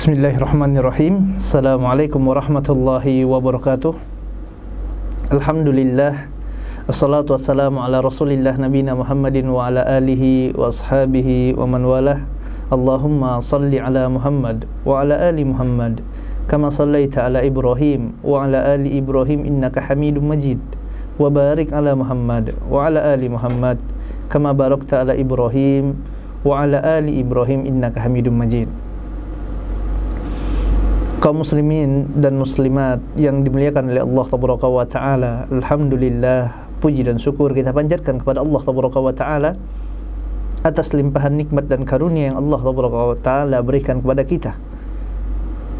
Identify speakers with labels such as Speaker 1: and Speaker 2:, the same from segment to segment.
Speaker 1: Bismillahirrahmanirrahim. Assalamualaikum warahmatullahi wabarakatuh. Alhamdulillah, assalatu wassalamu ala rasulillah nabina Muhammadin wa ala alihi wa ashabihi wa man walah. Allahumma salli ala Muhammad wa ala ali Muhammad kama sallaita ala Ibrahim wa ala ali Ibrahim innaka hamidum majid. Wa barik ala Muhammad wa ala ali Muhammad kama barakta ala Ibrahim wa ala ali Ibrahim innaka hamidum majid. Kaum muslimin dan muslimat yang dimuliakan oleh Allah Tabaraka wa Ta'ala, alhamdulillah, puji dan syukur kita panjatkan kepada Allah Tabaraka wa Ta'ala atas limpahan nikmat dan karunia yang Allah Tabaraka wa Ta'ala berikan kepada kita.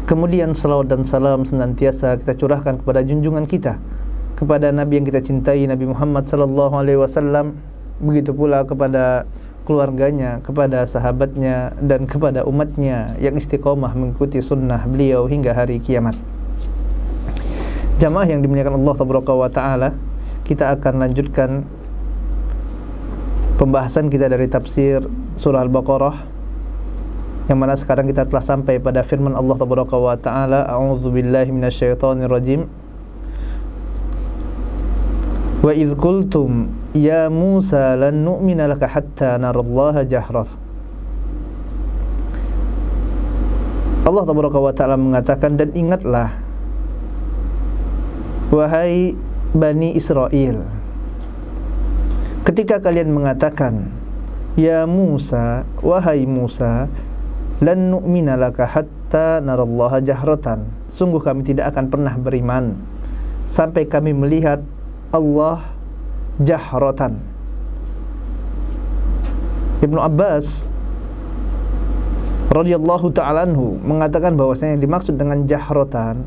Speaker 1: Kemudian salawat dan salam senantiasa kita curahkan kepada junjungan kita, kepada Nabi yang kita cintai, Nabi Muhammad sallallahu alaihi wasallam, begitu pula kepada keluarganya, kepada sahabatnya, dan kepada umatnya yang istiqomah mengikuti sunnah beliau hingga hari kiamat. Jamaah yang dimuliakan Allah Tabaraka wa Ta'ala, kita akan lanjutkan pembahasan kita dari tafsir surah Al-Baqarah, yang mana sekarang kita telah sampai pada firman Allah Tabaraka wa Ta'ala, a'udzubillahi minasyaitonirrajim. Wa idh qultum ya Musa lan nu'mina laka hatta narallaha jahrah. Allah Tabaraka wa Ta'ala mengatakan, dan ingatlah wahai Bani Israel, ketika kalian mengatakan ya Musa, wahai Musa, lan nu'mina laka hatta narallaha jahratan, sungguh kami tidak akan pernah beriman sampai kami melihat Allah jahratan. Ibnu Abbas radhiyallahu ta'ala anhu mengatakan bahwasanya yang dimaksud dengan jahratan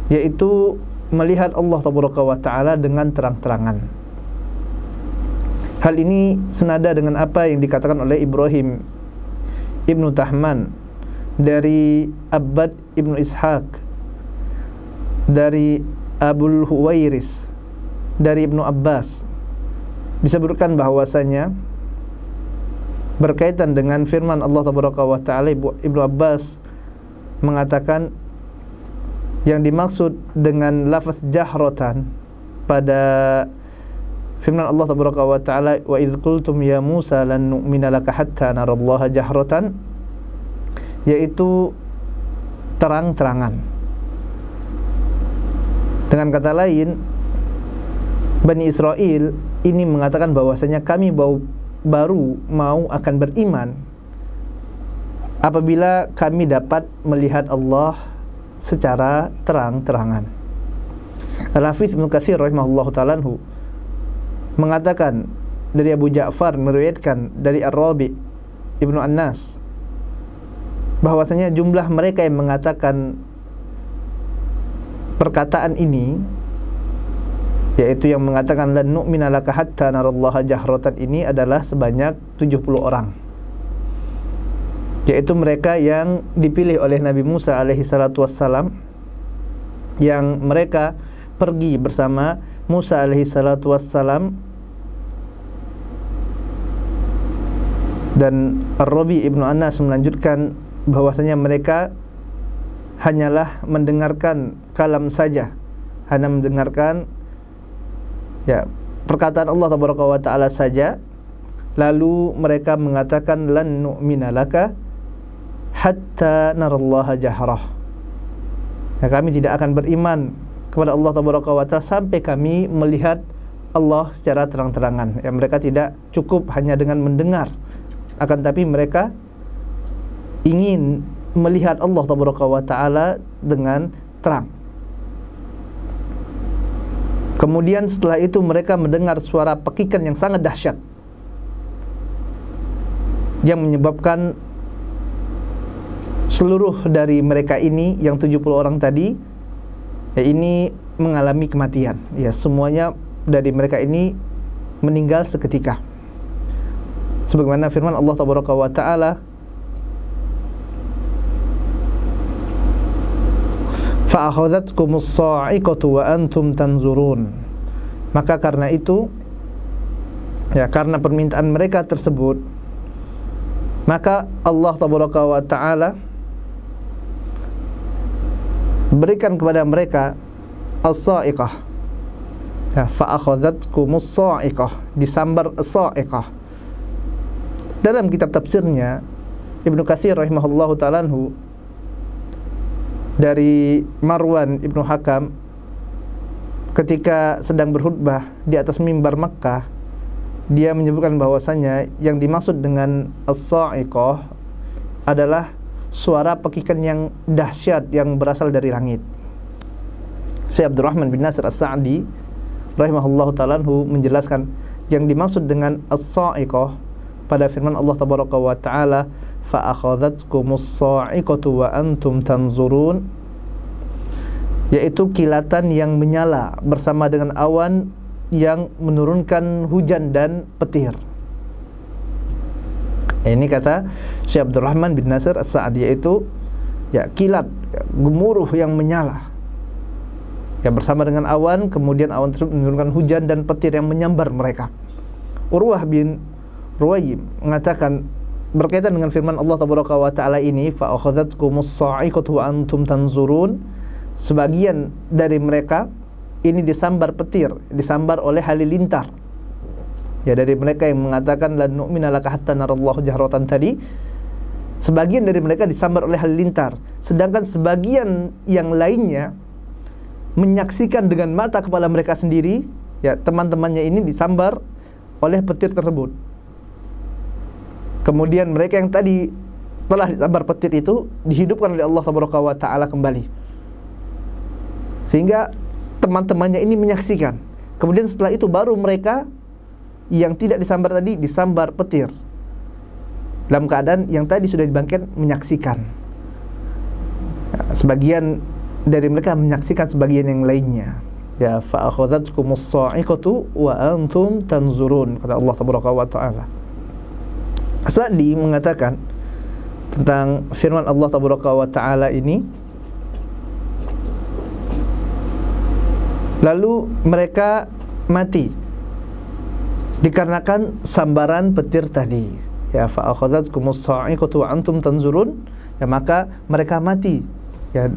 Speaker 1: yaitu melihat Allah Tabaraka wa Ta'ala dengan terang-terangan. Hal ini senada dengan apa yang dikatakan oleh Ibrahim Ibnu Tahman dari Abbad Ibnu Ishaq, dari Abul Huwairis, dari Ibnu Abbas. Disebutkan bahwasanya berkaitan dengan firman Allah Tabaraka wa Ta'ala, Ibnu Abbas mengatakan yang dimaksud dengan lafaz jahratan pada firman Allah Tabaraka wa Ta'ala, wa idz qultum ya Musa lan nu'mina laka hatta narallaha jahratan, yaitu terang-terangan. Dengan kata lain, Bani Israel ini mengatakan bahwasanya kami baru mau akan beriman apabila kami dapat melihat Allah secara terang-terangan. Al-Hafidz Ibnu Katsir rahimahullahu ta'ala mengatakan dari Abu Ja'far, meriwayatkan dari Ar-Rabi Ibnu An-Nas, bahwasanya jumlah mereka yang mengatakan perkataan ini, yaitu yang mengatakan lan nu'mina laka hatta narallaha jahratan, ini adalah sebanyak 70 orang, yaitu mereka yang dipilih oleh Nabi Musa alaihi salatu wassalam, yang mereka pergi bersama Musa alaihi salatu wassalam. Dan Ar-Rabi Ibnu Anas melanjutkan bahwasanya mereka hanyalah mendengarkan kalam saja, hanya mendengarkan perkataan Allah Tabaraka wa Ta'ala saja, lalu mereka mengatakan lan nu'mina laka hatta narallaha jahrah, kami tidak akan beriman kepada Allah Tabaraka wa Ta'ala sampai kami melihat Allah secara terang-terangan. Mereka tidak cukup hanya dengan mendengar, akan tapi mereka ingin melihat Allah Tabaraka wa Ta'ala dengan terang. Kemudian setelah itu mereka mendengar suara pekikan yang sangat dahsyat, yang menyebabkan seluruh dari mereka ini, yang 70 orang tadi, ini mengalami kematian. Semuanya dari mereka ini meninggal seketika. Sebagaimana firman Allah Tabaraka wa Ta'ala, fa'akhadhatkumus sa'iqatu wa antum tanzurun. Maka karena itu, karena permintaan mereka tersebut, maka Allah Tabaraka wa Ta'ala berikan kepada mereka as-sa'iqah, ya, fa akhadhatkumus sa'iqah, disambar as-sa'iqah. Dalam kitab tafsirnya Ibnu Katsir rahimahullahu ta'ala anhu, dari Marwan Ibnu Hakam ketika sedang berkhutbah di atas mimbar Makkah, dia menyebutkan bahwasanya yang dimaksud dengan as-sa'iqah adalah suara pekikan yang dahsyat yang berasal dari langit. Syekh Abdurrahman bin Nasir As-Sa'di rahimahullahu ta'ala anhu menjelaskan yang dimaksud dengan as-sa'iqah pada firman Allah tabaraka wa ta'ala, fa akhadhatkumus sa'iqatu wa antum tanzurun, yaitu kilatan yang menyala bersama dengan awan yang menurunkan hujan dan petir. Ini kata Syekh Abdurrahman bin Nasir As-Sa'di, yaitu ya kilat, ya, gemuruh yang menyala, ya, bersama dengan awan, kemudian awan tersebut menurunkan hujan dan petir yang menyambar mereka. Urwah bin Ruwayyim mengatakan berkaitan dengan firman Allah tabaraka wa ta'ala ini, fa akhadhatkumus sa'iqatu wa antum tanzurun, sebagian dari mereka ini disambar petir, disambar oleh halilintar. Ya, dari mereka yang mengatakan lan nu'mina laka hatta narallahu jahratan tadi, sebagian dari mereka disambar oleh halilintar, sedangkan sebagian yang lainnya menyaksikan dengan mata kepala mereka sendiri, ya, teman-temannya ini disambar oleh petir tersebut. Kemudian mereka yang tadi telah disambar petir itu dihidupkan oleh Allah tabaraka wa ta'ala kembali, sehingga teman-temannya ini menyaksikan. Kemudian setelah itu baru mereka yang tidak disambar tadi disambar petir, dalam keadaan yang tadi sudah dibangkitkan menyaksikan. Sebagian dari mereka menyaksikan sebagian yang lainnya. Ya, fa akhadhatkumus sa'iqatu wa antum tanzurun, kata Allah tabaraka wa ta'ala. Sa'di mengatakan tentang firman Allah tabaraka wa ta'ala ini, lalu mereka mati dikarenakan sambaran petir tadi. Ya, fa akhadhatkumus sa'iqatu wa antum tanzurun, ya, maka mereka mati, ya,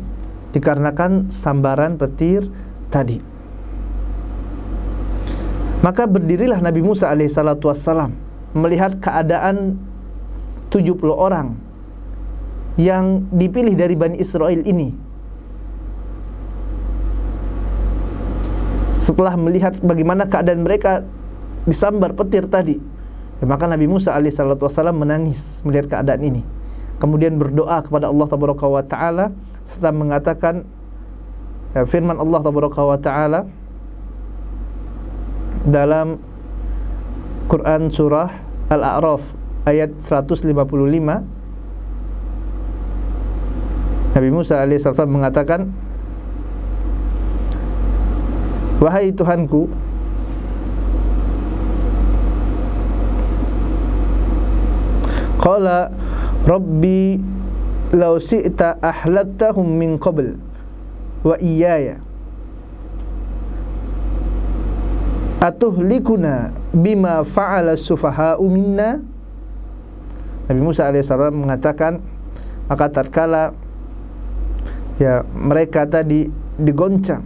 Speaker 1: dikarenakan sambaran petir tadi. Maka berdirilah Nabi Musa alaihissalatu wassalam melihat keadaan 70 orang yang dipilih dari Bani Israel ini. Setelah melihat bagaimana keadaan mereka disambar petir tadi, ya, maka Nabi Musa alaihissalatu wassalam menangis melihat keadaan ini. Kemudian berdoa kepada Allah tabaraka wa ta'ala serta mengatakan, ya, firman Allah tabaraka wa ta'ala dalam Quran surah Al-A'raf ayat 155, Nabi Musa alaihissalam mengatakan, wahai Tuhanku, qala rabbi law syi'ta ahlaktahum min qabl wa iyaya atuhlikuna bima fa'ala sufaha'u minna. Nabi Musa alaihissalam mengatakan, maka tatkala, ya, mereka tadi digoncang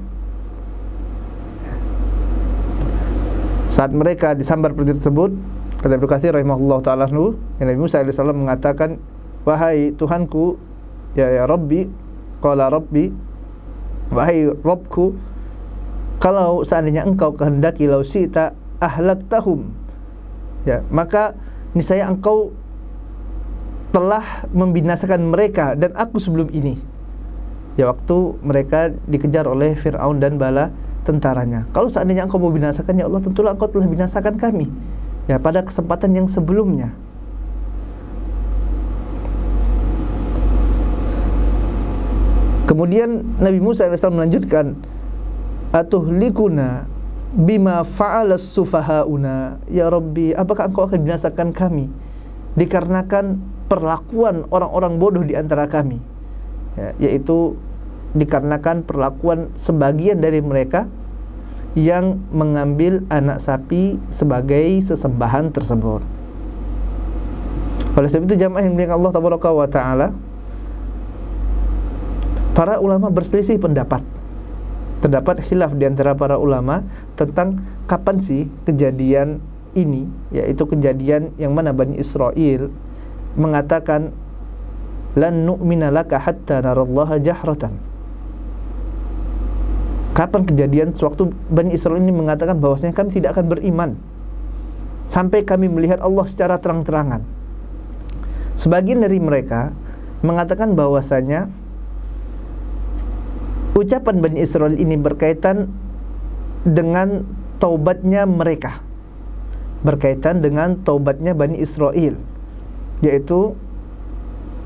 Speaker 1: saat mereka disambar petir tersebut, kata Ibnu Katsir rahimahullah ta'ala, Nabi Musa alaihissalam mengatakan, wahai Tuhanku, ya Rabbi, qala Rabbi, wahai Rabbku, kalau seandainya engkau kehendaki lau syi'ta ahlaktahum, ya, maka niscaya engkau telah membinasakan mereka dan aku sebelum ini, ya, waktu mereka dikejar oleh Fir'aun dan bala tentaranya. Kalau seandainya engkau mau binasakan, ya Allah, tentulah engkau telah binasakan kami, ya, pada kesempatan yang sebelumnya. Kemudian Nabi Musa AS melanjutkan, atuhlikuna bima fa'ala sufahauna, ya Rabbi, apakah engkau akan binasakan kami dikarenakan perlakuan orang-orang bodoh di antara kami, ya, yaitu dikarenakan perlakuan sebagian dari mereka yang mengambil anak sapi sebagai sesembahan tersebut. Oleh sebab itu, jamaah yang dimuliakan Allah tabaraka wa ta'ala, para ulama berselisih pendapat. Terdapat khilaf di antara para ulama tentang kapan sih kejadian ini, yaitu kejadian yang mana Bani Israel mengatakan lan nu'mina laka hatta narallaha jahratan. Kapan kejadian sewaktu Bani Israel ini mengatakan bahwasanya kami tidak akan beriman sampai kami melihat Allah secara terang-terangan. Sebagian dari mereka mengatakan bahwasanya ucapan Bani Israel ini berkaitan dengan taubatnya mereka, berkaitan dengan taubatnya Bani Israel, yaitu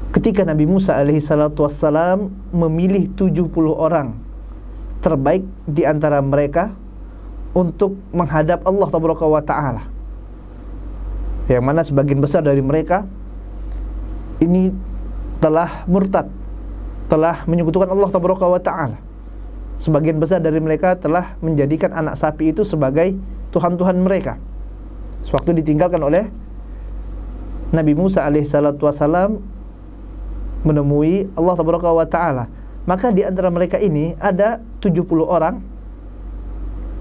Speaker 1: ketika Nabi Musa alaihi salatu wassalam memilih 70 orang terbaik di antara mereka untuk menghadap Allah tabaraka wa ta'ala, yang mana sebagian besar dari mereka ini telah murtad, telah menyekutukan Allah tabaraka wa ta'ala. Sebagian besar dari mereka telah menjadikan anak sapi itu sebagai Tuhan-Tuhan mereka sewaktu ditinggalkan oleh Nabi Musa alaihi salatu wassalam menemui Allah tabaraka wa ta'ala. Maka di antara mereka ini ada 70 orang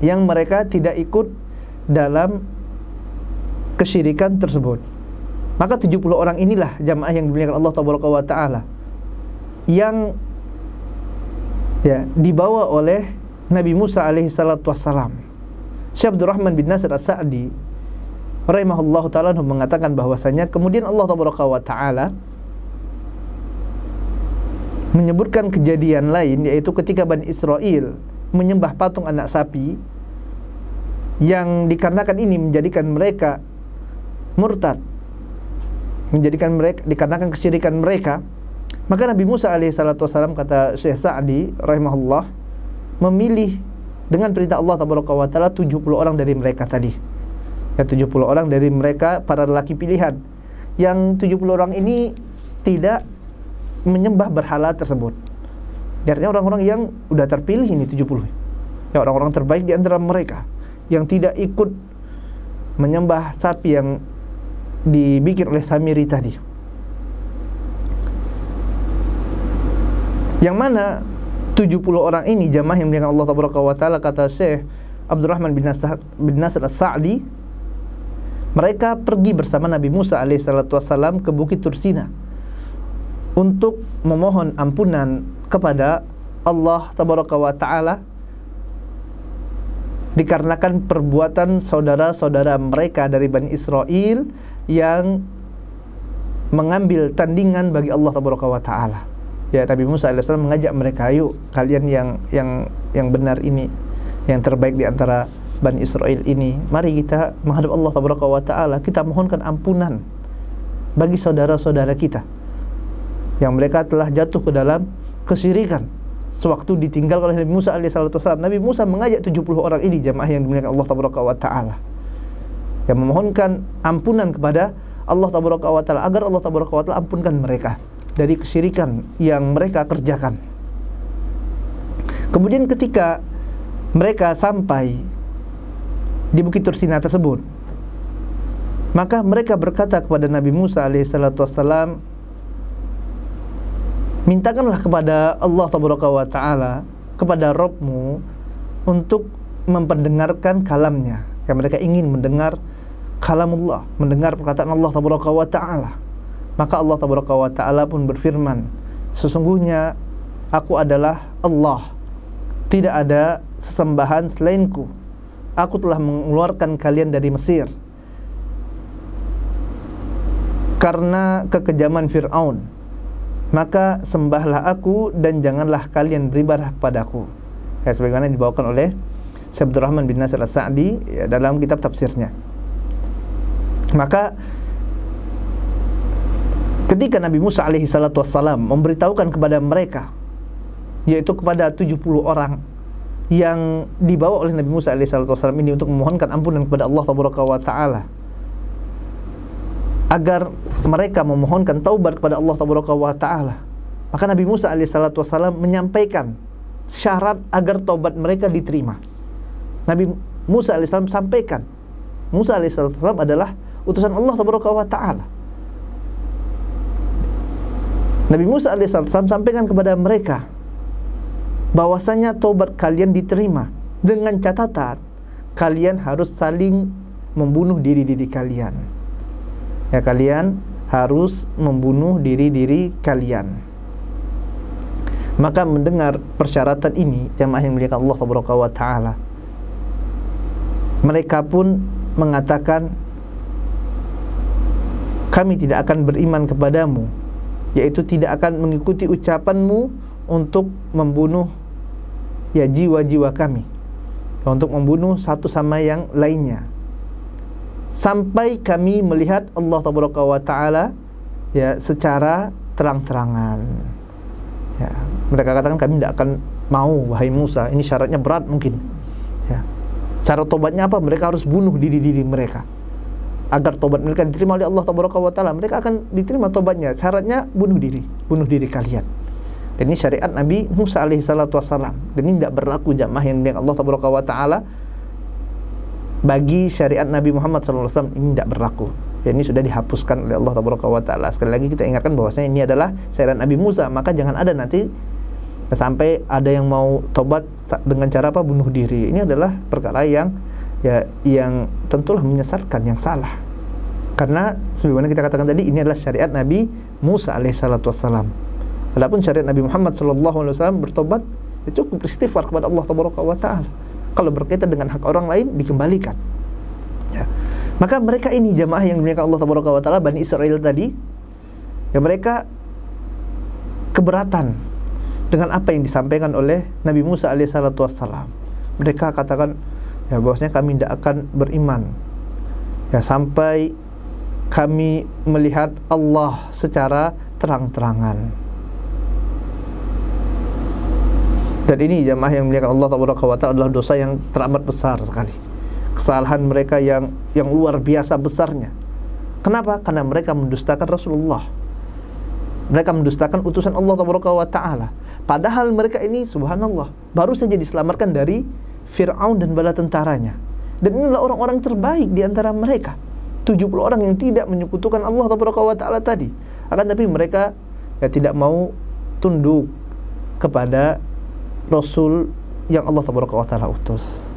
Speaker 1: yang mereka tidak ikut dalam kesyirikan tersebut. Maka 70 orang inilah jamaah yang dimuliakan Allah tabaraka wa ta'ala, yang dibawa oleh Nabi Musa alaihi salatu wassalam. Syekh Abdurrahman bin Nasir As-Sa'di rahimahullahu ta'ala mengatakan bahwasanya kemudian Allah tabaraka wa ta'ala menyebutkan kejadian lain, yaitu ketika Bani Israel menyembah patung anak sapi, yang dikarenakan ini menjadikan mereka murtad, menjadikan mereka dikarenakan kesyirikan mereka. Maka Nabi Musa alaihi salatu wasallam, kata Syekh Sa'di rahimahullah, memilih dengan perintah Allah tabaraka wa taala 70 orang dari mereka tadi. Ya, 70 orang dari mereka para lelaki pilihan. Yang 70 orang ini tidak menyembah berhala tersebut. Artinya orang-orang yang udah terpilih ini 70. Ya, orang-orang terbaik di antara mereka yang tidak ikut menyembah sapi yang dibikin oleh Samiri tadi. Yang mana 70 orang ini jamaah yang dimuliakan Allah tabaraka wa taala, kata Syekh Abdurrahman bin Nasir As-Sa'di, mereka pergi bersama Nabi Musa alaihi salatu wassalam ke Bukit Tursina untuk memohon ampunan kepada Allah tabaraka wa ta'ala dikarenakan perbuatan saudara-saudara mereka dari Bani Israel yang mengambil tandingan bagi Allah tabaraka wa ta'ala. Ya, Nabi Musa AS mengajak mereka, ayo kalian yang benar ini, yang terbaik di antara Bani Israel ini, mari kita menghadap Allah tabaraka wa ta'ala, kita mohonkan ampunan bagi saudara-saudara kita yang mereka telah jatuh ke dalam kesyirikan sewaktu ditinggal oleh Nabi Musa alaihissalatu wassalam. Nabi Musa mengajak 70 orang ini jamaah yang dimuliakan Allah tabaraka wa ta'ala, yang memohonkan ampunan kepada Allah tabaraka wa ta'ala agar Allah tabaraka wa ta'ala ampunkan mereka dari kesyirikan yang mereka kerjakan. Kemudian ketika mereka sampai di Bukit Tursina tersebut, maka mereka berkata kepada Nabi Musa alaihissalatu wassalam, mintakanlah kepada Allah tabaraka wa ta'ala, kepada Rabbmu, untuk memperdengarkan kalamnya. Yang mereka ingin mendengar kalamullah, mendengar perkataan Allah tabaraka wa ta'ala. Maka Allah tabaraka wa ta'ala pun berfirman, sesungguhnya aku adalah Allah, tidak ada sesembahan selainku. Aku telah mengeluarkan kalian dari Mesir karena kekejaman Fir'aun, maka sembahlah aku dan janganlah kalian beribadah padaku. Ya, sebagaimana dibawakan oleh Syekh Abdurrahman bin Nasir As-Sa'di ya, dalam kitab tafsirnya. Maka ketika Nabi Musa alaihi salatu wassalam memberitahukan kepada mereka, yaitu kepada 70 orang yang dibawa oleh Nabi Musa alaihi salatu wassalam ini untuk memohonkan ampunan kepada Allah tabaraka wa ta'ala, agar mereka memohonkan taubat kepada Allah tabaraka wa ta'ala, maka Nabi Musa alaihi salatu wassalam menyampaikan syarat agar taubat mereka diterima. Nabi Musa alaihi salam sampaikan, Musa alaihi salatu wassalam adalah utusan Allah tabaraka wa ta'ala. Nabi Musa alaihi salatu wassalam sampaikan kepada mereka bahwasanya tobat kalian diterima, dengan catatan kalian harus saling membunuh diri-diri kalian. Ya, kalian harus membunuh diri-diri kalian. Maka mendengar persyaratan ini, jamaah yang muliakan Allah Subhanahu wa taala, mereka pun mengatakan, kami tidak akan beriman kepadamu, yaitu tidak akan mengikuti ucapanmu untuk membunuh ya jiwa-jiwa kami, untuk membunuh satu sama yang lainnya, sampai kami melihat Allah Taala ya secara terang-terangan. Ya, mereka katakan kami tidak akan mau, wahai Musa, ini syaratnya berat mungkin. Ya. Cara tobatnya apa? Mereka harus bunuh diri-diri mereka agar tobat mereka diterima oleh Allah Taala. Mereka akan diterima tobatnya. Syaratnya bunuh diri kalian. Dan ini syariat Nabi Musa alaihissalatu wassalam. Dan ini tidak berlaku, jamaah yang dimuliakan Allah Taala, bagi syariat Nabi Muhammad SAW. Ini tidak berlaku. Ya, ini sudah dihapuskan oleh Allah Taala. Sekali lagi kita ingatkan bahwasanya ini adalah syariat Nabi Musa. Maka jangan ada nanti sampai ada yang mau tobat dengan cara apa? Bunuh diri. Ini adalah perkara yang tentulah menyesatkan, yang salah. Karena sebagaimana kita katakan tadi, ini adalah syariat Nabi Musa alaihissalatu wassalam. Adapun syariat Nabi Muhammad SAW bertobat, ya cukup istighfar kepada Allah Taala. Kalau berkaitan dengan hak orang lain, dikembalikan. Ya. Maka mereka ini, jamaah yang dimuliakan Allah Taala, Bani Israel tadi, ya mereka keberatan dengan apa yang disampaikan oleh Nabi Musa alaihissalatu wassalam. Mereka katakan, ya bahwasanya kami tidak akan beriman ya sampai kami melihat Allah secara terang-terangan. Dan ini, jamaah yang dimuliakan Allah Taala, adalah dosa yang teramat besar sekali. Kesalahan mereka yang luar biasa besarnya. Kenapa? Karena mereka mendustakan Rasulullah. Mereka mendustakan utusan Allah Taala. Padahal mereka ini, subhanallah, baru saja diselamatkan dari Fir'aun dan bala tentaranya. Dan inilah orang-orang terbaik di antara mereka, 70 orang yang tidak menyekutukan Allah Taala tadi. Akan tapi mereka ya tidak mau tunduk kepada Rasul yang Allah Taala utus.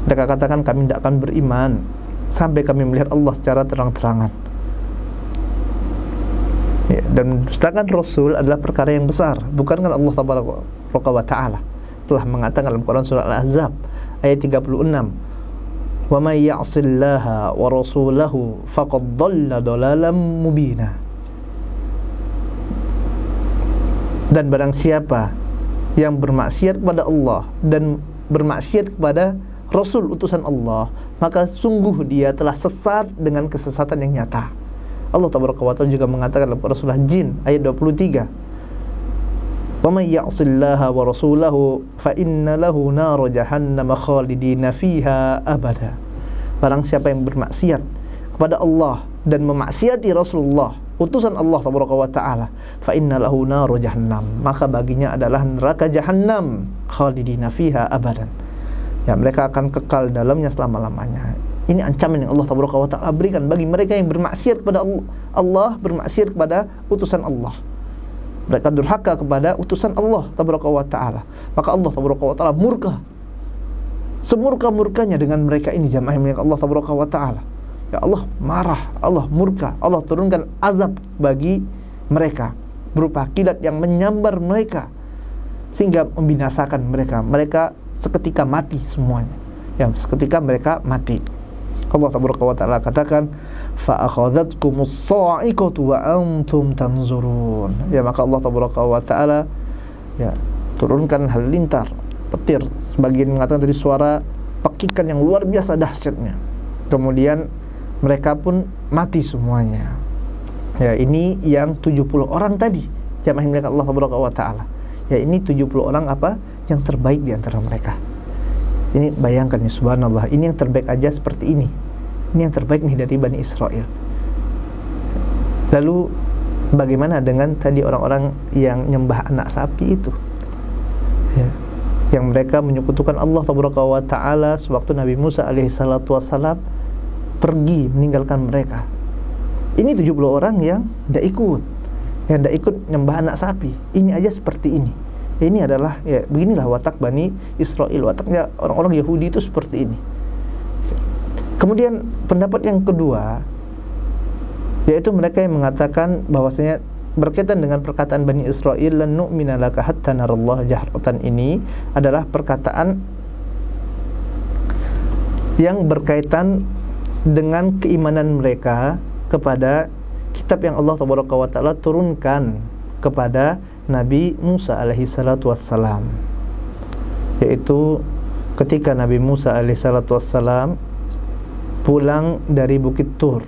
Speaker 1: Mereka katakan, kami tidak akan beriman sampai kami melihat Allah secara terang-terangan. Ya, dan mendustakan Rasul adalah perkara yang besar. Bukankah Allah Taala telah mengatakan dalam Quran surah Al-Ahzab ayat 36, "Wa may ya'sillaha wa rasulahu faqad dhalla dhalalan mubina." Dan barang siapa yang bermaksiat kepada Allah dan bermaksiat kepada Rasul utusan Allah, maka sungguh dia telah sesat dengan kesesatan yang nyata. Allah Taala juga mengatakan dalam surah Jin ayat 23, "Wa may ya'sillaha wa rasulahu fa inna lahu nar jahannam khalidina fiha abada." Barang siapa yang bermaksiat kepada Allah dan memaksiati Rasulullah utusan Allah Taala, fa inna lahu nar jahannam, maka baginya adalah neraka jahannam khalidina fiha abadan. Ya, mereka akan kekal dalamnya selama-lamanya. Ini ancaman yang Allah Taala berikan bagi mereka yang bermaksiat kepada Allah, bermaksiat kepada utusan Allah. Mereka durhaka kepada utusan Allah Taala. Maka Allah Taala murka, semurka-murkanya dengan mereka ini, jamaah yang milik Allah Taala. Ya, Allah marah, Allah murka, Allah turunkan azab bagi mereka berupa kilat yang menyambar mereka sehingga membinasakan mereka. Mereka seketika mati semuanya. Ya, seketika mereka mati. Allah Taala katakan, fa akhadhatkumus sa'iqatu wa antum tanzurun. Ya, maka Allah Taala ya turunkan halilintar, petir, sebagian mengatakan dari suara pekikan yang luar biasa dahsyatnya. Kemudian mereka pun mati semuanya. Ya, ini yang 70 orang tadi, jamaah yang dimuliakan Allah Taala. Ya, ini 70 orang apa? Yang terbaik di antara mereka. Ini bayangkan ya, subhanallah, ini yang terbaik aja seperti ini. Ini yang terbaik nih dari Bani Israel. Lalu bagaimana dengan tadi orang-orang yang nyembah anak sapi itu? Ya, yang mereka menyekutukan Allah Taala sewaktu Nabi Musa alaihissalatu wassalam pergi meninggalkan mereka. Ini 70 orang yang tidak ikut, yang tidak ikut nyembah anak sapi. Ini aja seperti ini. Ini adalah, ya beginilah watak Bani Israel, wataknya orang-orang Yahudi itu seperti ini. Kemudian pendapat yang kedua, yaitu mereka yang mengatakan bahwasanya berkaitan dengan perkataan Bani Israel, lan nu'mina laka hatta narallaha jahratan, ini adalah perkataan yang berkaitan dengan keimanan mereka kepada kitab yang Allah Taala turunkan kepada Nabi Musa alaihi salatu wassalam, yaitu ketika Nabi Musa alaihi salatu wassalam pulang dari Bukit Tur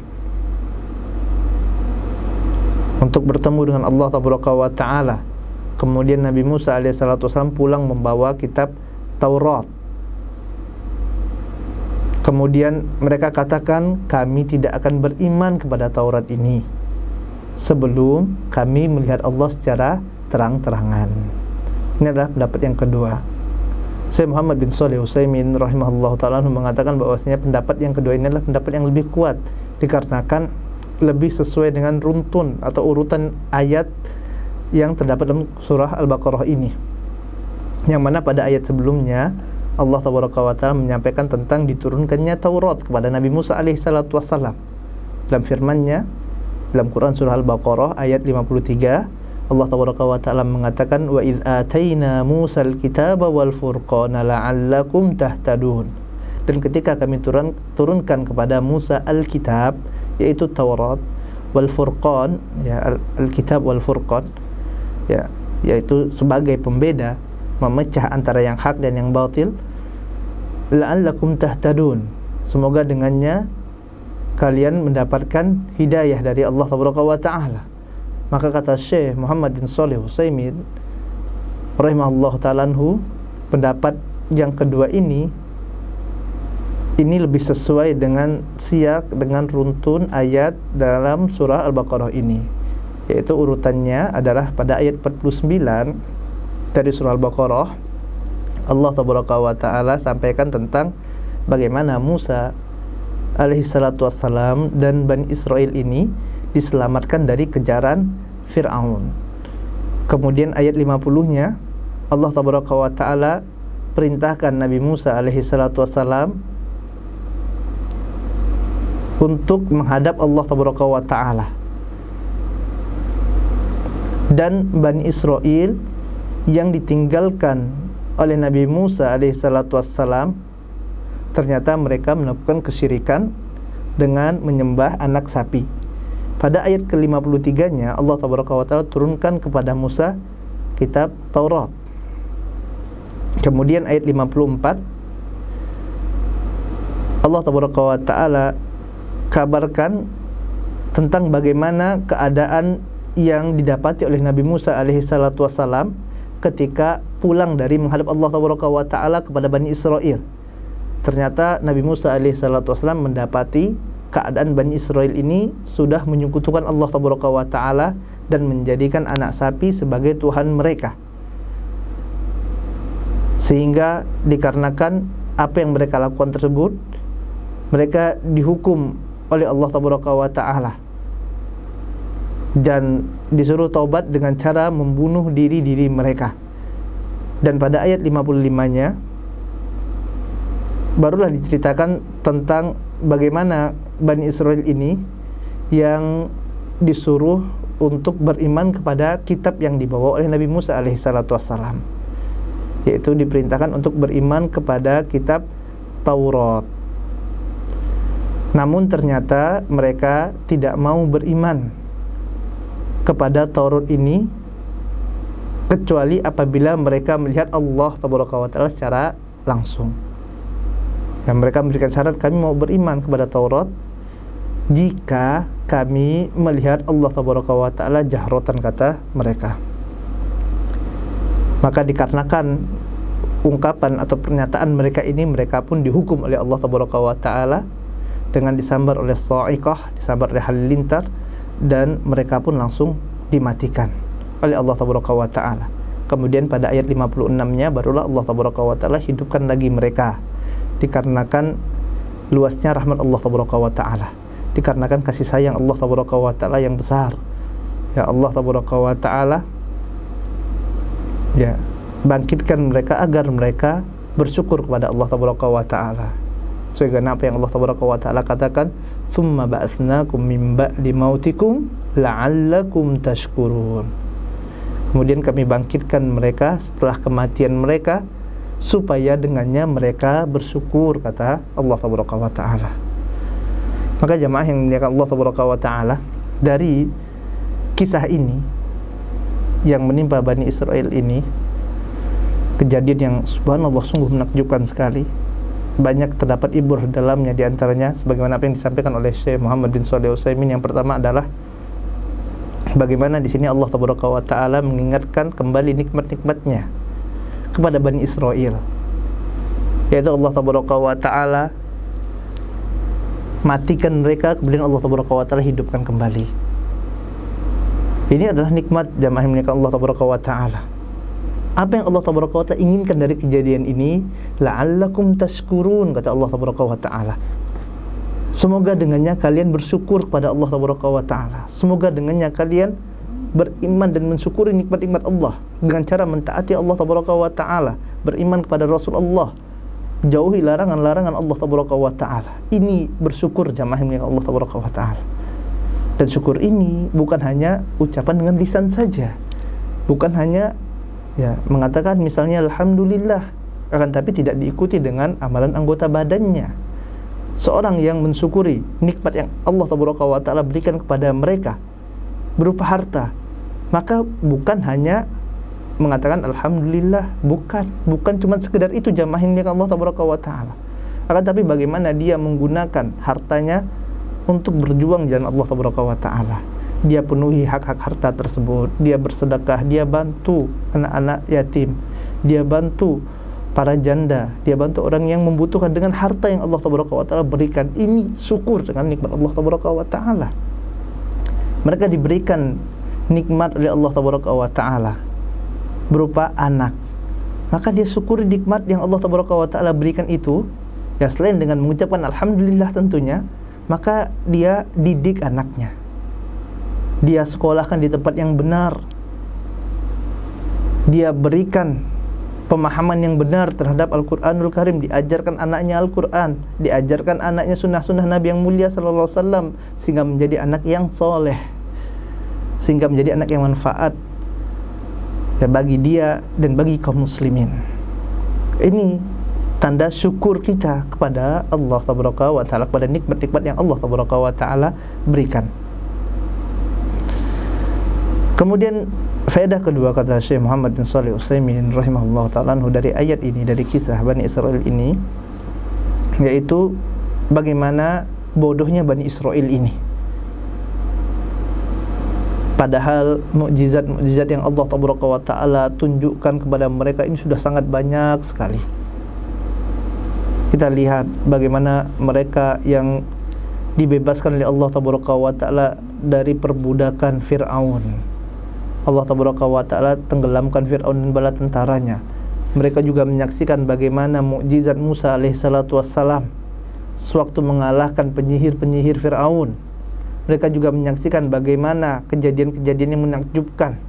Speaker 1: untuk bertemu dengan Allah Taala. Kemudian Nabi Musa alaihi salatu wassalam pulang membawa kitab Taurat. Kemudian mereka katakan, kami tidak akan beriman kepada Taurat ini sebelum kami melihat Allah secara terang-terangan. Ini adalah pendapat yang kedua. Syekh Muhammad bin Shalih Al-Utsaimin rahimahullah ta'ala mengatakan bahwasanya pendapat yang kedua ini adalah pendapat yang lebih kuat, dikarenakan lebih sesuai dengan runtun atau urutan ayat yang terdapat dalam surah Al-Baqarah ini, yang mana pada ayat sebelumnya Allah Taala menyampaikan tentang diturunkannya Taurat kepada Nabi Musa alaihi salatu wassalam. Dalam firman-Nya dalam Quran surah Al-Baqarah ayat 53, Allah Taala mengatakan, wa idz ataina Musal kitaba wal furqana la'allakum tahtadun. Dan ketika kami turunkan kepada Musa al-kitab, yaitu Taurat, wal furqan, ya, al-kitab wal furqan, ya, yaitu sebagai pembeda, memecah antara yang hak dan yang batil, la'allakum tahtadun, semoga dengannya kalian mendapatkan hidayah dari Allah Taala. Maka kata Syekh Muhammad bin Shalih Al-Utsaimin rahimahullah ta'ala anhu, pendapat yang kedua ini lebih sesuai dengan siyak, dengan runtun ayat dalam surah Al-Baqarah ini, yaitu urutannya adalah pada ayat 49 dari surah Al-Baqarah. Allah Ta'ala sampaikan tentang bagaimana Musa alaihi salatu wassalam dan Bani Israel ini diselamatkan dari kejaran Fir'aun. Kemudian ayat 50-nya Allah Ta'ala perintahkan Nabi Musa alaihi salatu wassalam untuk menghadap Allah Ta'ala, dan Bani Israel yang ditinggalkan oleh Nabi Musa alaihi salatu wassalam, ternyata mereka melakukan kesyirikan dengan menyembah anak sapi. Pada ayat ke-53-nya Allah Ta'ala turunkan kepada Musa kitab Taurat. Kemudian ayat 54 Allah Ta'ala kabarkan tentang bagaimana keadaan yang didapati oleh Nabi Musa alaihi salatu wassalam ketika pulang dari menghadap Allah Ta'ala kepada Bani Israel. Ternyata Nabi Musa alaihi salatu wassalam mendapati keadaan Bani Israel ini sudah menyekutukan Allah Ta'ala dan menjadikan anak sapi sebagai Tuhan mereka, sehingga dikarenakan apa yang mereka lakukan tersebut, mereka dihukum oleh Allah Ta'ala dan disuruh taubat dengan cara membunuh diri-diri mereka. Dan pada ayat 55-nya barulah diceritakan tentang bagaimana Bani Israel ini yang disuruh untuk beriman kepada kitab yang dibawa oleh Nabi Musa alaihi salatu wassalam, yaitu diperintahkan untuk beriman kepada kitab Taurat. Namun ternyata mereka tidak mau beriman kepada Taurat ini kecuali apabila mereka melihat Allah Ta'ala secara langsung. Dan mereka memberikan syarat, kami mau beriman kepada Taurat jika kami melihat Allah Ta'ala jahratan, kata mereka. Maka dikarenakan ungkapan atau pernyataan mereka ini, mereka pun dihukum oleh Allah Ta'ala dengan disambar oleh sa'iqah, disambar oleh halilintar, dan mereka pun langsung dimatikan oleh Allah Ta'ala. Kemudian pada ayat 56-nya barulah Allah Ta'ala hidupkan lagi mereka, dikarenakan luasnya rahmat Allah Ta'ala, dikarenakan kasih sayang Allah Ta'ala yang besar. Ya, Allah Ta'ala ya bangkitkan mereka agar mereka bersyukur kepada Allah Tabaraka wa Ta'ala. Sebagaimana apa yang Allah Tabaraka wa Ta'ala katakan, "Tsumma ba'atsnakum min ba'di mautikum la'allakum tashkurun." Kemudian kami bangkitkan mereka setelah kematian mereka supaya dengannya mereka bersyukur, kata Allah Tabaraka wa Ta'ala. Maka jamaah yang dimuliakan Allah Tabaraka wa Ta'ala, dari kisah ini yang menimpa Bani Israel ini, kejadian yang subhanallah sungguh menakjubkan sekali, banyak terdapat ibrah dalamnya. Di antaranya sebagaimana apa yang disampaikan oleh Syekh Muhammad bin Shalih Al-Utsaimin. Yang pertama adalah bagaimana di sini Allah Tabaraka wa Ta'ala mengingatkan kembali nikmat-nikmatnya kepada Bani Israel, yaitu Allah Tabaraka wa Ta'ala matikan mereka, kemudian Allah Tabaraka wa Ta'ala hidupkan kembali. Ini adalah nikmat jamaah yang dimuliakan Allah Tabaraka wa Ta'ala. Apa yang Allah Tabaraka wa Ta'ala inginkan dari kejadian ini? La'allakum tashkurun, kata Allah Tabaraka wa Ta'ala. Semoga dengannya kalian bersyukur kepada Allah Tabaraka wa Ta'ala. Semoga dengannya kalian beriman dan mensyukuri nikmat-nikmat Allah dengan cara mentaati Allah Tabaraka wa Ta'ala, beriman kepada Rasulullah, jauhi larangan-larangan Allah Tabaraka wa Ta'ala. Ini bersyukur jamaah yang Allah Tabaraka wa Ta'ala. Dan syukur ini bukan hanya ucapan dengan lisan saja, bukan hanya mengatakan misalnya alhamdulillah, akan tapi tidak diikuti dengan amalan anggota badannya. Seorang yang mensyukuri nikmat yang Allah Tabaraka wa Ta'ala berikan kepada mereka berupa harta, maka bukan hanya mengatakan alhamdulillah, bukan cuma sekedar itu jamaah yang dimuliakan Allah Tabaraka wa Ta'ala, akan tapi bagaimana dia menggunakan hartanya untuk berjuang di jalan Allah Tabaraka wa Ta'ala. Dia penuhi hak-hak harta tersebut, dia bersedekah, dia bantu anak-anak yatim, dia bantu para janda, dia bantu orang yang membutuhkan dengan harta yang Allah Tabaraka wa Ta'ala berikan. Ini syukur dengan nikmat Allah Tabaraka wa Ta'ala. Mereka diberikan nikmat oleh Allah Tabaraka wa Ta'ala berupa anak, maka dia syukuri nikmat yang Allah Tabaraka wa Ta'ala berikan itu. Ya, selain dengan mengucapkan alhamdulillah tentunya, maka dia didik anaknya, dia sekolahkan di tempat yang benar, dia berikan pemahaman yang benar terhadap Al-Quranul Karim, diajarkan anaknya Al-Quran, diajarkan anaknya sunnah-sunnah Nabi yang mulia sallallahu alaihi wasallam, sehingga menjadi anak yang soleh, sehingga menjadi anak yang manfaat bagi dia dan bagi kaum muslimin. Ini tanda syukur kita kepada Allah Tabaraka wa Ta'ala, kepada nikmat-nikmat yang Allah Tabaraka wa Ta'ala berikan. Kemudian faedah kedua, kata Syekh Muhammad bin Shalih Al-Utsaimin rahimahullah ta'ala dari ayat ini, dari kisah Bani Israel ini, yaitu bagaimana bodohnya Bani Israel ini. Padahal mukjizat-mukjizat yang Allah Tabaraka wa Ta'ala tunjukkan kepada mereka ini sudah sangat banyak sekali. Kita lihat bagaimana mereka yang dibebaskan oleh Allah Tabaraka wa Ta'ala dari perbudakan Fir'aun. Allah Tabaraka wa Ta'ala tenggelamkan Fir'aun dan bala tentaranya. Mereka juga menyaksikan bagaimana mukjizat Musa alaihissalatu wassalam sewaktu mengalahkan penyihir-penyihir Fir'aun. Mereka juga menyaksikan bagaimana kejadian-kejadian yang menakjubkan,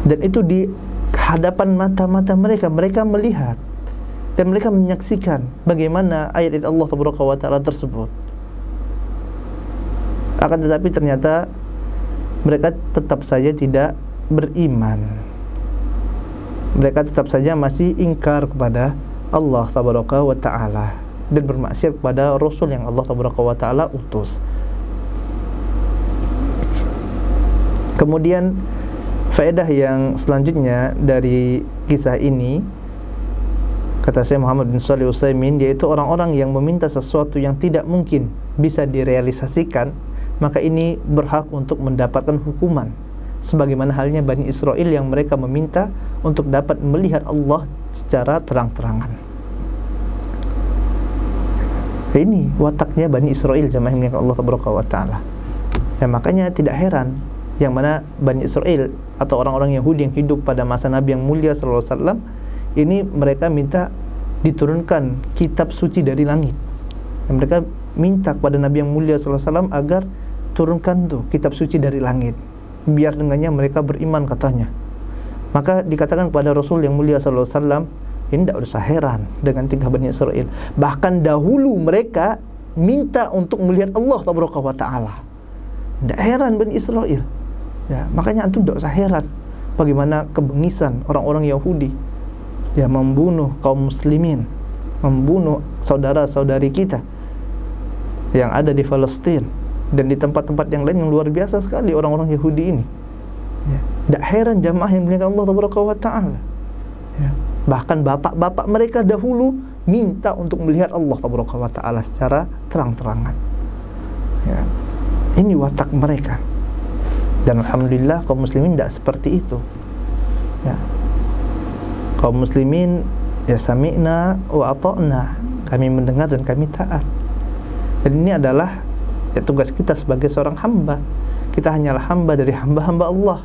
Speaker 1: dan itu di hadapan mata-mata mereka. Mereka melihat dan mereka menyaksikan bagaimana ayat-ayat Allah Tabaraka wa Ta'ala tersebut. Akan tetapi ternyata mereka tetap saja tidak beriman. Mereka tetap saja masih ingkar kepada Allah Tabaraka wa Ta'ala dan bermaksiat kepada Rasul yang Allah Tabaraka wa Ta'ala utus. Kemudian faedah yang selanjutnya dari kisah ini, kata Syekh Muhammad bin Shalih Al-Utsaimin, yaitu orang-orang yang meminta sesuatu yang tidak mungkin bisa direalisasikan, maka ini berhak untuk mendapatkan hukuman, sebagaimana halnya Bani Israel yang mereka meminta untuk dapat melihat Allah secara terang-terangan. Ini wataknya Bani Israel, jamaah yang Allah Tabaraka wa Ta'ala. Ya, makanya tidak heran yang mana Bani Israel atau orang-orang Yahudi yang hidup pada masa Nabi yang mulia sallallahu alaihi wasallam ini, mereka minta diturunkan kitab suci dari langit. Dan mereka minta kepada Nabi yang mulia sallallahu alaihi wasallam agar turunkan tuh kitab suci dari langit, biar dengannya mereka beriman, katanya. Maka dikatakan kepada Rasul yang mulia sallallahu alaihi wasallam, ini tidak usah heran dengan tingkah Bani Israel. Bahkan dahulu mereka minta untuk melihat Allah Taala. Tidak heran Bani Israel. Ya, makanya antum tidak usah heran bagaimana kebengisan orang-orang Yahudi, ya, membunuh kaum muslimin, membunuh saudara-saudari kita yang ada di Palestina dan di tempat-tempat yang lain yang luar biasa sekali orang-orang Yahudi ini. Ya, tidak heran jamaah yang dimuliakan Allah Taala. Ya, bahkan bapak-bapak mereka dahulu minta untuk melihat Allah Taala secara terang-terangan. Ya, ini watak mereka. Dan alhamdulillah kaum muslimin tidak seperti itu. Ya, kaum muslimin ya sami'na wa ata'na, kami mendengar dan kami taat. Dan ini adalah ya, tugas kita sebagai seorang hamba. Kita hanyalah hamba dari hamba-hamba Allah.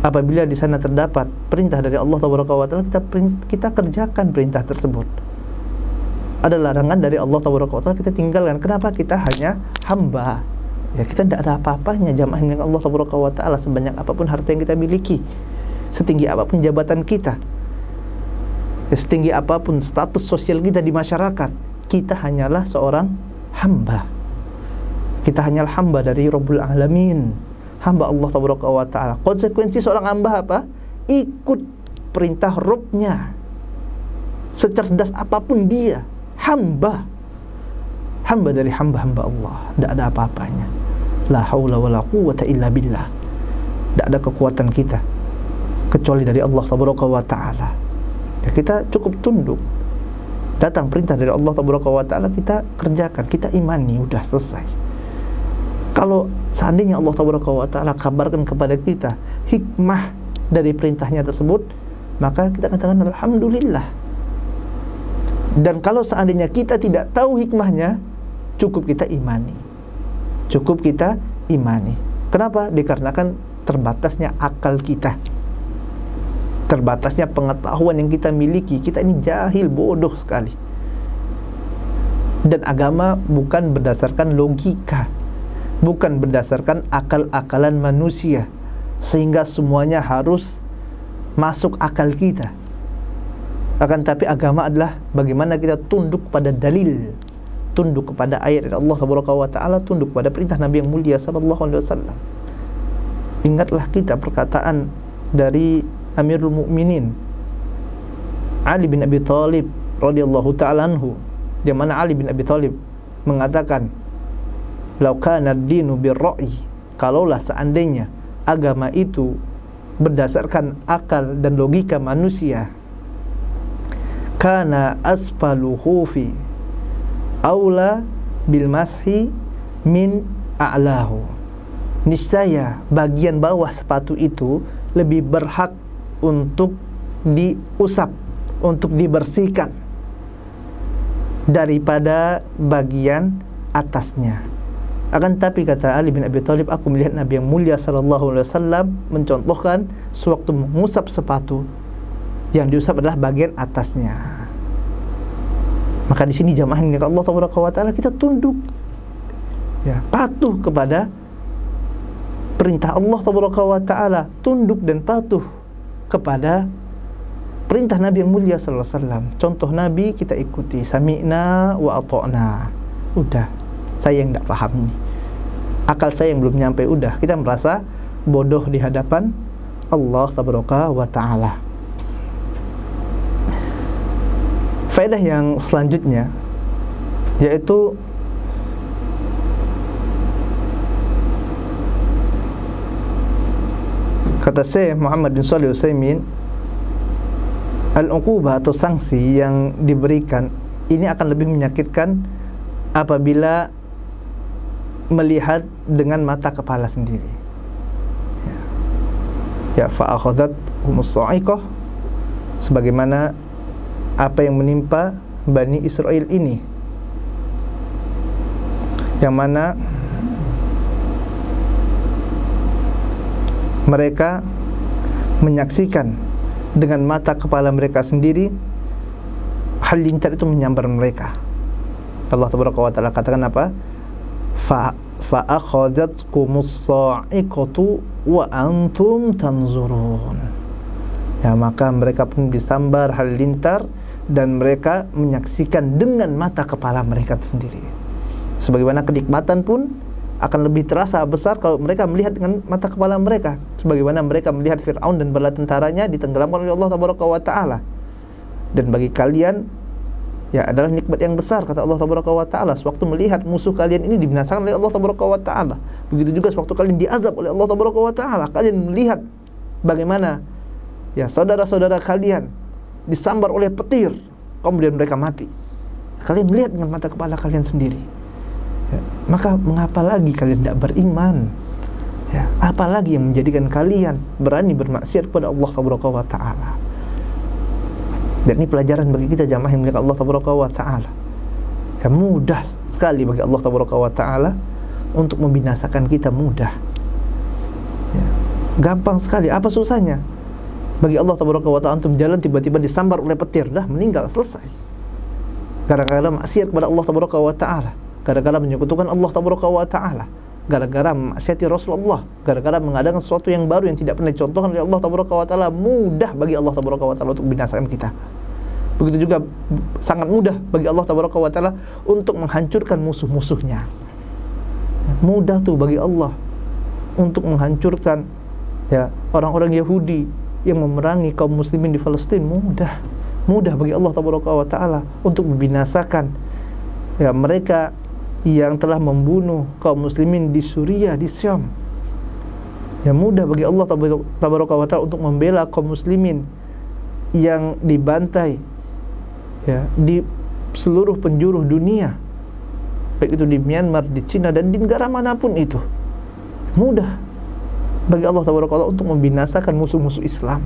Speaker 1: Apabila di sana terdapat perintah dari Allah Taala, kita kerjakan perintah tersebut. Ada larangan dari Allah Taala, kita tinggalkan. Kenapa? Kita hanya hamba. Ya, kita tidak ada apa-apanya jamaah dengan Allah Taala, sebanyak apapun harta yang kita miliki, setinggi apapun jabatan kita, ya, setinggi apapun status sosial kita di masyarakat, kita hanyalah seorang hamba. Kita hanyalah hamba dari Rabbul Alamin, hamba Allah Taala. Konsekuensi seorang hamba apa? Ikut perintah Rabbnya, secerdas apapun dia, hamba dari hamba-hamba Allah. Tidak ada apa-apanya. La haula wala quwwata illa billah. Tidak ada kekuatan kita kecuali dari Allah Taala. Ya, kita cukup tunduk. Datang perintah dari Allah Taala, kita kerjakan, kita imani, udah selesai. Kalau seandainya Allah Taala kabarkan kepada kita hikmah dari perintahnya tersebut, maka kita katakan alhamdulillah. Dan kalau seandainya kita tidak tahu hikmahnya, cukup kita imani. Cukup kita imani. Kenapa? Dikarenakan terbatasnya akal kita, terbatasnya pengetahuan yang kita miliki. Kita ini jahil, bodoh sekali. Dan agama bukan berdasarkan logika, bukan berdasarkan akal-akalan manusia, sehingga semuanya harus masuk akal kita. Akan tapi agama adalah bagaimana kita tunduk pada dalil, tunduk kepada ayat dari Allah Taala, tunduk pada perintah Nabi yang mulia sallallahu alaihi wasallam. Ingatlah kita perkataan dari Amirul Mukminin Ali bin Abi Thalib radhiyallahu taala anhu, di mana Ali bin Abi Thalib mengatakan, "Lau kana ad-dinu bir-ra'yi," kalaulah seandainya agama itu berdasarkan akal dan logika manusia, kana asfaluhu fi aula bil mashi min a'lahu, niscaya bagian bawah sepatu itu lebih berhak untuk diusap, untuk dibersihkan daripada bagian atasnya. Akan tapi kata Ali bin Abi Thalib, aku melihat Nabi yang mulia sallallahu alaihi wasallam mencontohkan sewaktu mengusap sepatu, yang diusap adalah bagian atasnya. Maka di sini jamaah ini Allah Taala, kita tunduk, ya, patuh kepada perintah Allah Taala, tunduk dan patuh kepada perintah Nabi yang mulia sallallahu alaihi wasallam. Contoh Nabi kita ikuti, sami'na wa ata'na. Udah, saya yang tidak paham ini, akal saya yang belum nyampe, udah kita merasa bodoh di hadapan Allah Taala. Faedah yang selanjutnya yaitu kata Syekh Muhammad bin Shalih Al-Utsaimin, al-uqubah atau sanksi yang diberikan ini akan lebih menyakitkan apabila melihat dengan mata kepala sendiri. Ya, fa'akhadat humus sa'iqah, sebagaimana apa yang menimpa Bani Israel ini, yang mana mereka menyaksikan dengan mata kepala mereka sendiri hal lintar itu menyambar mereka. Allah Taala katakan apa? fa akhadzatkumus sa'iqatu wa antum tanzurun. Ya, maka mereka pun disambar halilintar dan mereka menyaksikan dengan mata kepala mereka sendiri. Sebagaimana kenikmatan pun akan lebih terasa besar kalau mereka melihat dengan mata kepala mereka, sebagaimana mereka melihat Fir'aun dan bala tentaranya ditenggelamkan oleh Allah Tabaraka wa Ta'ala. Dan bagi kalian ya adalah nikmat yang besar, kata Allah Tabaraka wa Ta'ala, sewaktu melihat musuh kalian ini dibinasakan oleh Allah Tabaraka wa Ta'ala. Begitu juga sewaktu kalian diazab oleh Allah Tabaraka wa Ta'ala, kalian melihat bagaimana ya saudara-saudara kalian disambar oleh petir, kemudian mereka mati. Kalian melihat dengan mata kepala kalian sendiri. Ya, maka mengapa lagi kalian tidak beriman? Ya, apalagi yang menjadikan kalian berani bermaksiat kepada Allah Tabaraka wa Ta'ala? Dan ini pelajaran bagi kita jamaah yang milik Allah Tabaraka wa Ta'ala. Ya, mudah sekali bagi Allah Tabaraka wa Ta'ala untuk membinasakan kita, mudah. Ya, gampang sekali. Apa susahnya bagi Allah Tabaraka wa Ta'ala untuk jalan tiba-tiba disambar oleh petir, dah meninggal, selesai. Gara-gara maksiat kepada Allah Tabaraka wa Ta'ala, gara-gara menyekutukan Allah Tabaraka wa Ta'ala, gara-gara maksiati Rasulullah, gara-gara mengadakan sesuatu yang baru yang tidak pernah dicontohkan oleh Allah Tabaraka wa Ta'ala, mudah bagi Allah Tabaraka wa Ta'ala untuk membinasakan kita. Begitu juga sangat mudah bagi Allah Tabaraka wa Ta'ala untuk menghancurkan musuh-musuhnya. Mudah tuh bagi Allah untuk menghancurkan ya orang-orang Yahudi yang memerangi kaum muslimin di Palestina. Mudah bagi Allah Tabaraka wa Ta'ala untuk membinasakan ya mereka yang telah membunuh kaum muslimin di Suriah, di Syam. Ya, mudah bagi Allah Tabaraka wa Ta'ala untuk membela kaum muslimin yang dibantai ya di seluruh penjuru dunia, baik itu di Myanmar, di Cina, dan di negara manapun itu. Mudah bagi Allah Tabaraka wa Ta'ala untuk membinasakan musuh-musuh Islam.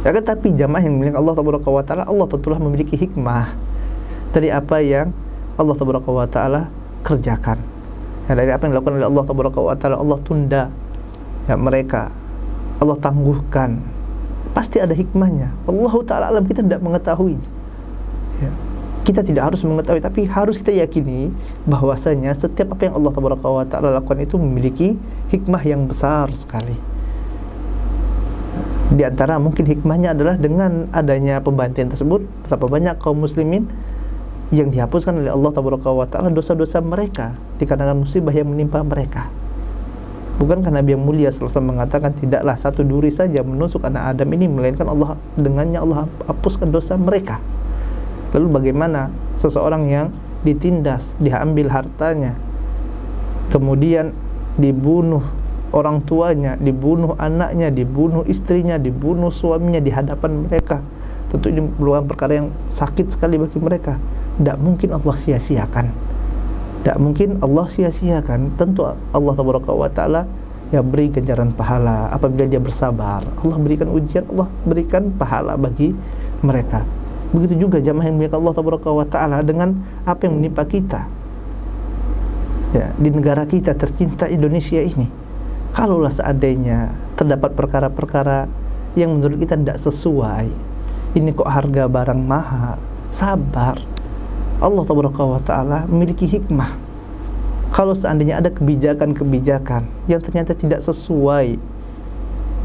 Speaker 1: Ya kan, tapi jamaah yang milik Allah Tabaraka wa Ta'ala, Allah tentulah memiliki hikmah dari apa yang Allah Tabaraka wa Ta'ala kerjakan. Ya, dari apa yang dilakukan oleh Allah Tabaraka wa Ta'ala, Allah tunda ya mereka, Allah tangguhkan. Pasti ada hikmahnya. Allah Ta'ala alam, kita tidak mengetahui ya. Kita tidak harus mengetahui, tapi harus kita yakini bahwasanya setiap apa yang Allah Tabaraka wa Ta'ala lakukan itu memiliki hikmah yang besar sekali. Di antara mungkin hikmahnya adalah dengan adanya pembantaian tersebut, betapa banyak kaum muslimin yang dihapuskan oleh Allah Tabaraka wa Ta'ala dosa-dosa mereka dikarenakan musibah yang menimpa mereka. Bukankah Nabi yang mulia SAW mengatakan, tidaklah satu duri saja menusuk anak Adam ini, melainkan Allah dengannya Allah hapuskan dosa mereka. Lalu bagaimana seseorang yang ditindas, diambil hartanya, kemudian dibunuh orang tuanya, dibunuh anaknya, dibunuh istrinya, dibunuh suaminya di hadapan mereka? Tentu ini merupakan perkara yang sakit sekali bagi mereka. Tidak mungkin Allah sia-siakan. Tidak mungkin Allah sia-siakan. Tentu Allah Tabaraka wa Ta'ala ya beri ganjaran pahala apabila dia bersabar. Allah berikan ujian, Allah berikan pahala bagi mereka. Begitu juga jamaah yang milik Allah Tabaraka wa Ta'ala dengan apa yang menimpa kita ya di negara kita tercinta Indonesia ini. Kalaulah seandainya terdapat perkara-perkara yang menurut kita tidak sesuai, ini kok harga barang mahal, sabar. Allah Tabaraka wa Ta'ala memiliki hikmah. Kalau seandainya ada kebijakan-kebijakan yang ternyata tidak sesuai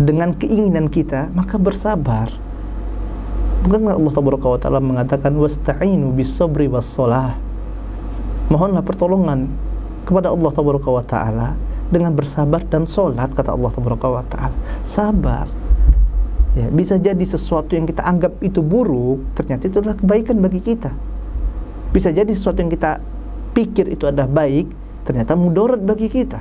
Speaker 1: dengan keinginan kita, maka bersabar. Bukankah Allah Tabaraka wa Ta'ala mengatakan, wasta'inu bis-sabri was-shalah, mohonlah pertolongan kepada Allah Tabaraka wa Ta'ala dengan bersabar dan sholat, kata Allah Tabaraka wa Ta'ala. Sabar ya, bisa jadi sesuatu yang kita anggap itu buruk, ternyata itu adalah kebaikan bagi kita. Bisa jadi sesuatu yang kita pikir itu adalah baik, ternyata mudarat bagi kita.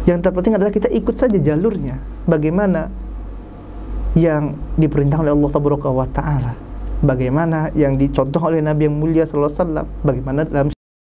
Speaker 1: Yang terpenting adalah kita ikut saja jalurnya, bagaimana yang diperintahkan oleh Allah Tabaraka wa Ta'ala, bagaimana yang dicontoh oleh Nabi yang mulia sallallahu alaihi wasallam, bagaimana dalam